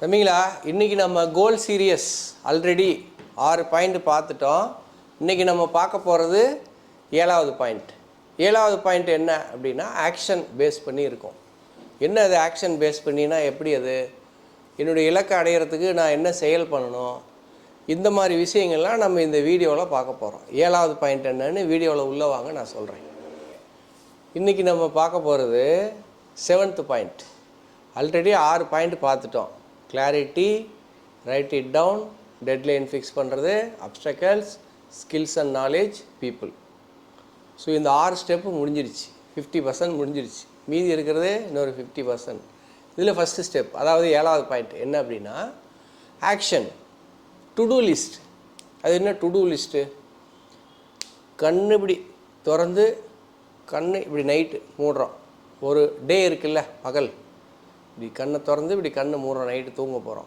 தம்பிங்களா, இன்றைக்கி நம்ம கோல் serious already 6 point பார்த்துட்டோம். இன்றைக்கி நம்ம பார்க்க போகிறது 7வது பாயிண்ட். 7வது பாயிண்ட் என்ன அப்படின்னா, ஆக்ஷன் பேஸ் பண்ணி இருக்கும். என்ன அது ஆக்ஷன் பேஸ் பண்ணினா எப்படி? அது என்னுடைய இலக்கை அடையிறதுக்கு நான் என்ன செயல் பண்ணணும், இந்த மாதிரி விஷயங்கள்லாம் நம்ம இந்த வீடியோவில் பார்க்க போகிறோம். 7வது பாயிண்ட் என்னன்னு வீடியோவில் உள்ளே வாங்க, நான் சொல்கிறேன். இன்றைக்கி நம்ம பார்க்க போகிறது 7th பாயிண்ட். ஆல்ரெடி 6 பாயிண்ட் பார்த்துட்டோம். Clarity, write it down, deadline fix பண்ணுறது, obstacles, skills and knowledge, people. So இந்த 6 ஸ்டெப்பு முடிஞ்சிருச்சு. 50% முடிஞ்சிருச்சு. மீதி இருக்கிறது இன்னொரு 50%. இதில் ஃபஸ்ட்டு ஸ்டெப், அதாவது 7வது பாயிண்ட் என்ன அப்படின்னா, ஆக்ஷன். To do list. அது என்ன டு டூ லிஸ்ட்டு? கண்ணு இப்படி திறந்து கண்ணு இப்படி நைட்டு மூடுறோம். ஒரு டே இருக்குல்ல, பகல், இப்படி கண்ணை திறந்து இப்படி கண்ணை மூடுறோம், நைட்டு தூங்க போகிறோம்.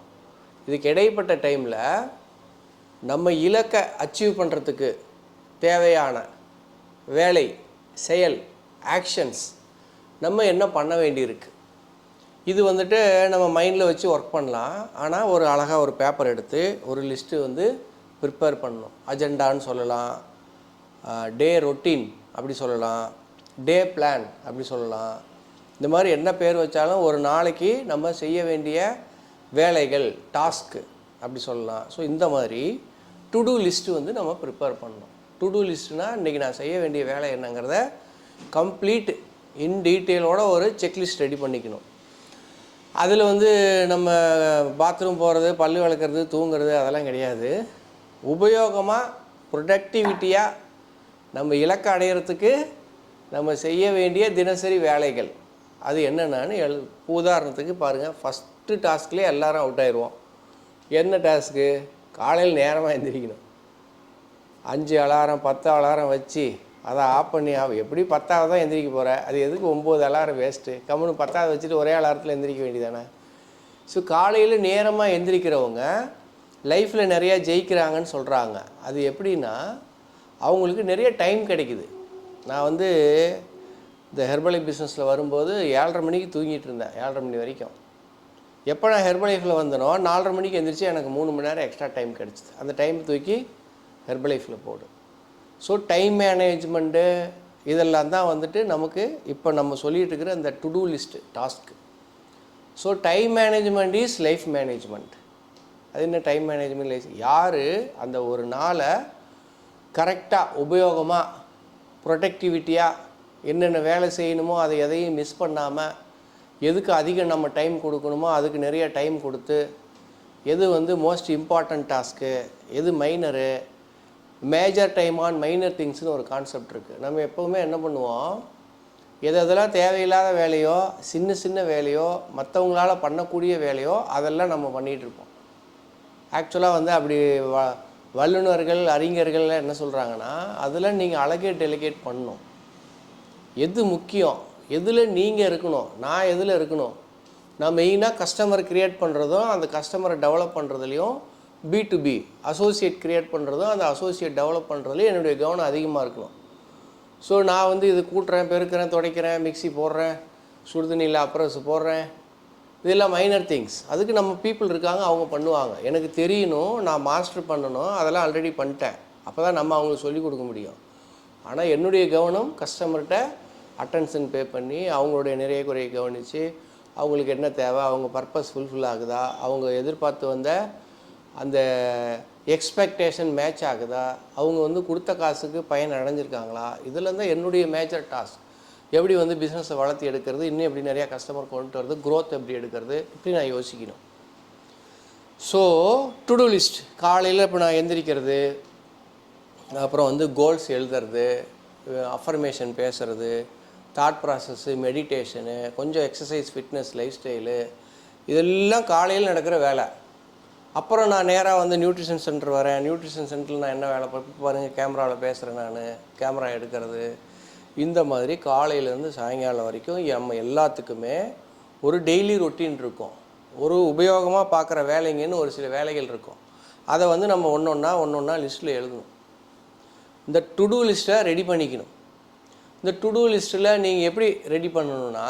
இதுக்கு இடைப்பட்ட டைமில் நம்ம இலக்கை அச்சீவ் பண்ணுறதுக்கு தேவையான வேலை, செயல், ஆக்ஷன்ஸ் நம்ம என்ன பண்ண வேண்டியிருக்கு. இது நம்ம மைண்டில் வச்சு ஒர்க் பண்ணலாம். ஆனால் ஒரு அழகாக ஒரு பேப்பர் எடுத்து ஒரு லிஸ்ட்டு ப்ரிப்பேர் பண்ணணும். அஜெண்டான்னு சொல்லலாம், டே ரொட்டீன் அப்படி சொல்லலாம், டே பிளான் அப்படி சொல்லலாம். இந்த மாதிரி என்ன பேர் வச்சாலும் ஒரு நாளைக்கு நம்ம செய்ய வேண்டிய வேலைகள், டாஸ்க்கு அப்படி சொல்லலாம். ஸோ இந்த மாதிரி டு டூ லிஸ்ட்டு நம்ம ப்ரிப்பேர் பண்ணணும். டு டூ லிஸ்ட்டுனால் இன்றைக்கி நான் செய்ய வேண்டிய வேலை என்னங்கிறத கம்ப்ளீட் இன் டீட்டெயிலோட ஒரு செக்லிஸ்ட் ரெடி பண்ணிக்கணும். அதில் நம்ம பாத்ரூம் போகிறது, பல்லு விளக்குறது, தூங்குறது அதெல்லாம் கிடையாது. உபயோகமாக, ப்ரொடக்டிவிட்டியாக நம்ம இலக்கை அடையிறதுக்கு நம்ம செய்ய வேண்டிய தினசரி வேலைகள் அது என்னென்னு உதாரணத்துக்கு பாருங்கள். ஃபஸ்ட்டு டாஸ்க்லேயே எல்லோரும் அவுட் ஆயிடுவோம். என்ன டாஸ்க்கு? காலையில் நேரமாக எந்திரிக்கணும். 5 அலாரம் 10 அலாரம் வச்சு அதை ஆஃப் பண்ணி எப்படி 10வது தான் எந்திரிக்க போகிற, அது எதுக்கு 9 அலாரம் வேஸ்ட்டு? கம்முன்னு 10வது வச்சுட்டு ஒரே அலாரத்தில் எந்திரிக்க வேண்டியதானே. ஸோ காலையில் நேரமாக எந்திரிக்கிறவங்க லைஃப்பில் நிறையா ஜெயிக்கிறாங்கன்னு சொல்கிறாங்க. அது எப்படின்னா, அவங்களுக்கு நிறைய டைம் கிடைக்குது. நான் இந்த ஹெர்பலைஃப் பிஸ்னஸில் வரும்போது 7:30 மணிக்கு தூங்கிட்டு இருந்தேன், 7:30 மணி வரைக்கும். எப்போ நான் ஹெர்பலைஃப்பில் வந்தனோ 4:30 மணிக்கு எழுந்திரிச்சு எனக்கு 3 மணி நேரம் எக்ஸ்ட்ரா டைம் கிடச்சிது. அந்த டைம் தூக்கி ஹெர்பலைஃப்பில் போடு. ஸோ டைம் மேனேஜ்மெண்ட்டு இதெல்லாம் தான் நமக்கு இப்போ நம்ம சொல்லிகிட்டு இருக்கிற இந்த to do list task. So time management is life management. அது என்ன டைம் மேனேஜ்மெண்ட்? லைஃப் யார் அந்த ஒரு நாளை கரெக்டாக உபயோகமாக, ப்ரொடக்டிவிட்டியாக என்னென்ன வேலை செய்யணுமோ அதை எதையும் மிஸ் பண்ணாமல், எதுக்கு அதிகம் நம்ம டைம் கொடுக்கணுமோ அதுக்கு நிறைய டைம் கொடுத்து, எது மோஸ்ட் இம்பார்ட்டண்ட் டாஸ்க்கு, எது minor, major time on minor திங்ஸ்னு ஒரு கான்செப்ட் இருக்குது. நம்ம எப்போவுமே என்ன பண்ணுவோம், எதெல்லாம் தேவையில்லாத வேலையோ, சின்ன சின்ன வேலையோ, மற்றவங்களால் பண்ணக்கூடிய வேலையோ அதெல்லாம் நம்ம பண்ணிகிட்ருப்போம். ஆக்சுவலாக அப்படி வல்லுநர்கள், அறிஞர்கள் என்ன சொல்கிறாங்கன்னா, அதில் நீங்கள் அழகே டெலிகேட் பண்ணணும். எது முக்கியம், எதில் நீங்கள் இருக்கணும், நான் எதில் இருக்கணும். நான் மெயினாக கஸ்டமர் க்ரியேட் பண்ணுறதும் அந்த கஸ்டமரை டெவலப் பண்ணுறதுலையும், B2B அசோசியேட் க்ரியேட் பண்ணுறதும் அந்த அசோசியேட் டெவலப் பண்ணுறதுலையும் என்னுடைய கவனம் அதிகமாக இருக்கணும். ஸோ நான் இது கூட்டுறேன், பெருக்கிறேன், துடைக்கிறேன், மிக்சி போடுறேன், சுடுதண்ணியில் அப்ரஸ் போடுறேன், இதெல்லாம் மைனர் திங்ஸ். அதுக்கு நம்ம பீப்புள் இருக்காங்க, அவங்க பண்ணுவாங்க. எனக்கு தெரியணும், நான் மாஸ்டர் பண்ணணும், அதெல்லாம் ஆல்ரெடி பண்ணிட்டேன். அப்போ தான் நம்ம அவங்களுக்கு சொல்லிக் கொடுக்க முடியும். ஆனால் என்னுடைய கவனம் கஸ்டமர்கிட்ட அட்டென்ஷன் பே பண்ணி, அவங்களுடைய நிறைய குறையை கவனித்து, அவங்களுக்கு என்ன தேவை, அவங்க பர்பஸ் ஃபுல்ஃபில் ஆகுதா, அவங்க எதிர்பார்த்து வந்த அந்த எக்ஸ்பெக்டேஷன் மேட்ச் ஆகுதா, அவங்க கொடுத்த காசுக்கு பயன் அடைஞ்சிருக்காங்களா, இதில் தான் என்னுடைய மேஜர் டாஸ்க். எப்படி பிஸ்னஸை வளர்த்தி எடுக்கிறது, இன்னும் எப்படி நிறையா கஸ்டமர் கொண்டு வரது, க்ரோத் எப்படி எடுக்கிறது, இப்படி நான் யோசிக்கணும். ஸோ டு டூ லிஸ்ட் காலையில் இப்போ நான் எந்திரிக்கிறது, அப்புறம் கோல்ஸ் எழுதுறது, அஃபர்மேஷன் பேசுகிறது, தாட் ப்ராசஸ்ஸு, மெடிடேஷனு, கொஞ்சம் எக்ஸசைஸ், ஃபிட்னஸ், லைஃப் ஸ்டைலு, இதெல்லாம் காலையில் நடக்கிற வேலை. அப்புறம் நான் நேராக நியூட்ரிஷன் சென்டர் வரேன். நியூட்ரிஷன் சென்டரில் நான் என்ன வேலை பாருங்கள், கேமராவில் பேசுகிறேன், நான் கேமரா எடுக்கிறது. இந்த மாதிரி காலையிலேருந்து சாயங்காலம் வரைக்கும் நம்ம எல்லாத்துக்குமே ஒரு டெய்லி ரொட்டீன் இருக்கும். ஒரு உபயோகமாக பார்க்குற வேலைங்கன்னு ஒரு சில வேலைகள் இருக்கும். அதை நம்ம ஒன்று ஒன்றா லிஸ்ட்டில் எழுதணும். இந்த டு டூ லிஸ்ட்டை ரெடி பண்ணிக்கணும். இந்த டு டூ லிஸ்ட்டில் நீங்கள் எப்படி ரெடி பண்ணணுன்னா,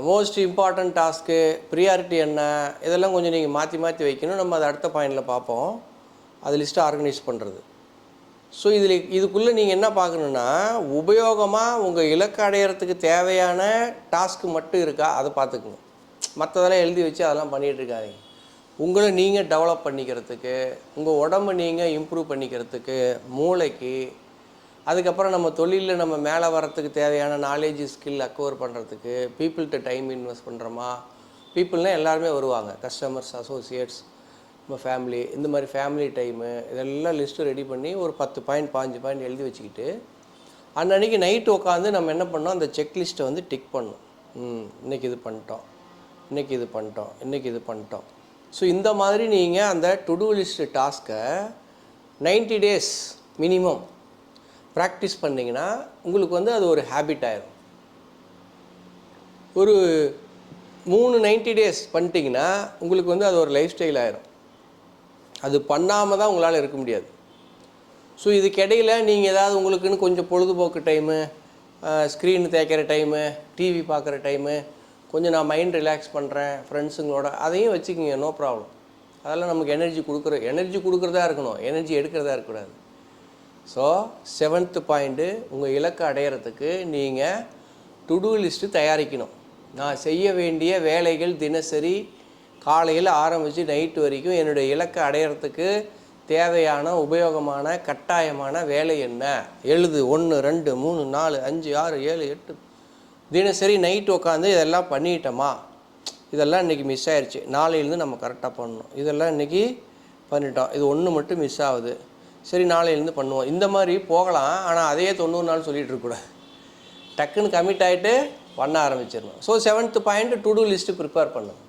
மோஸ்ட் இம்பார்ட்டண்ட் டாஸ்க்கு, ப்ரியாரிட்டி என்ன, இதெல்லாம் கொஞ்சம் நீங்கள் மாற்றி மாற்றி வைக்கணும். நம்ம அதை அடுத்த பாயிண்டில் பார்ப்போம். அது லிஸ்ட்டை ஆர்கனைஸ் பண்ணுறது. ஸோ இதுக்குள்ளே நீங்கள் என்ன பார்க்கணுன்னா, உபயோகமாக உங்கள் இலக்கு அடையிறதுக்கு தேவையான டாஸ்க்கு மட்டும் இருக்கா அதை பார்த்துக்குங்க. மற்றதெல்லாம் எழுதி வச்சு அதெல்லாம் பண்ணிகிட்டு இருக்காதீங்க. உங்களை நீங்கள் டெவலப் பண்ணிக்கிறதுக்கு, உங்கள் உடம்பை நீங்கள் இம்ப்ரூவ் பண்ணிக்கிறதுக்கு, மூளைக்கு, அதுக்கப்புறம் நம்ம தொழிலில் நம்ம மேலே வரத்துக்கு தேவையான நாலேஜ் ஸ்கில் அக்வயர் பண்ணுறதுக்கு, பீப்புள்கிட்ட டைம் இன்வெஸ்ட் பண்ணுறோமா. பீப்புள்னால் எல்லாருமே வருவாங்க, கஸ்டமர்ஸ், அசோசியேட்ஸ், நம்ம ஃபேமிலி, இந்த மாதிரி ஃபேமிலி டைமு, இதெல்லாம் லிஸ்ட்டு ரெடி பண்ணி ஒரு 10 பாயிண்ட் 5 பாயிண்ட் எழுதி வச்சுக்கிட்டு அன்னன்றைக்கி நைட்டு உட்காந்து நம்ம என்ன பண்ணோம், அந்த செக்லிஸ்ட்டை வந்து டிக் பண்ணோம். இன்றைக்கி இது பண்ணிட்டோம், இன்றைக்கி இது பண்ணிட்டோம், இன்றைக்கி இது பண்ணிட்டோம். ஸோ இந்த மாதிரி நீங்கள் அந்த டு டூ லிஸ்ட் டாஸ்க்கை 90 டேஸ் மினிமம் ப்ராக்டிஸ் பண்ணிங்கன்னா உங்களுக்கு வந்து அது ஒரு ஹேபிட் ஆயிடும். ஒரு 90 டேஸ் பண்ணிட்டீங்கன்னா உங்களுக்கு வந்து அது ஒரு லைஃப் ஸ்டைல் ஆயிரும். அது பண்ணாமல் தான் உங்களால் இருக்க முடியாது. ஸோ இதுக்கிடையில் நீங்கள் ஏதாவது உங்களுக்குன்னு கொஞ்சம் பொழுதுபோக்கு டைமு, ஸ்க்ரீன் தேய்க்கிற டைமு, டிவி பார்க்குற டைமு, கொஞ்சம் நான் மைண்ட் ரிலாக்ஸ் பண்ணுறேன் ஃப்ரெண்ட்ஸுங்களோட, அதையும் வச்சுக்கிங்க, நோ ப்ராப்ளம். அதெல்லாம் நமக்கு எனர்ஜி கொடுக்குறதா இருக்கணும், எனர்ஜி எடுக்கிறதா இருக்கக்கூடாது. ஸோ 7th பாயிண்ட்டு, உங்கள் இலக்கை அடையிறதுக்கு நீங்கள் டு டூ லிஸ்ட்டு தயாரிக்கணும். நான் செய்ய வேண்டிய வேலைகள் தினசரி காலையில் ஆரம்பித்து நைட்டு வரைக்கும் என்னுடைய இலக்கை அடையிறதுக்கு தேவையான உபயோகமான கட்டாயமான வேலை என்ன எழுது. 1 2 3 4 5 6 7 8 தினசரி நைட்டு உட்காந்து இதெல்லாம் பண்ணிட்டோமா, இதெல்லாம் இன்றைக்கி மிஸ் ஆயிடுச்சு, நாளையிலேருந்து நம்ம கரெக்டாக பண்ணணும், இதெல்லாம் இன்றைக்கி பண்ணிட்டோம், இது ஒன்று மட்டும் மிஸ் ஆகுது, சரி நாளையிலேருந்து பண்ணுவோம். இந்த மாதிரி போகலாம். ஆனால் அதையே 90 நாள் சொல்லிகிட்டு இருக்கக்கூடாது. டக்குன்னு கமிட் ஆகிட்டு பண்ண ஆரம்பிச்சிடணும். So 7th point, to do list prepare பண்ணுங்க.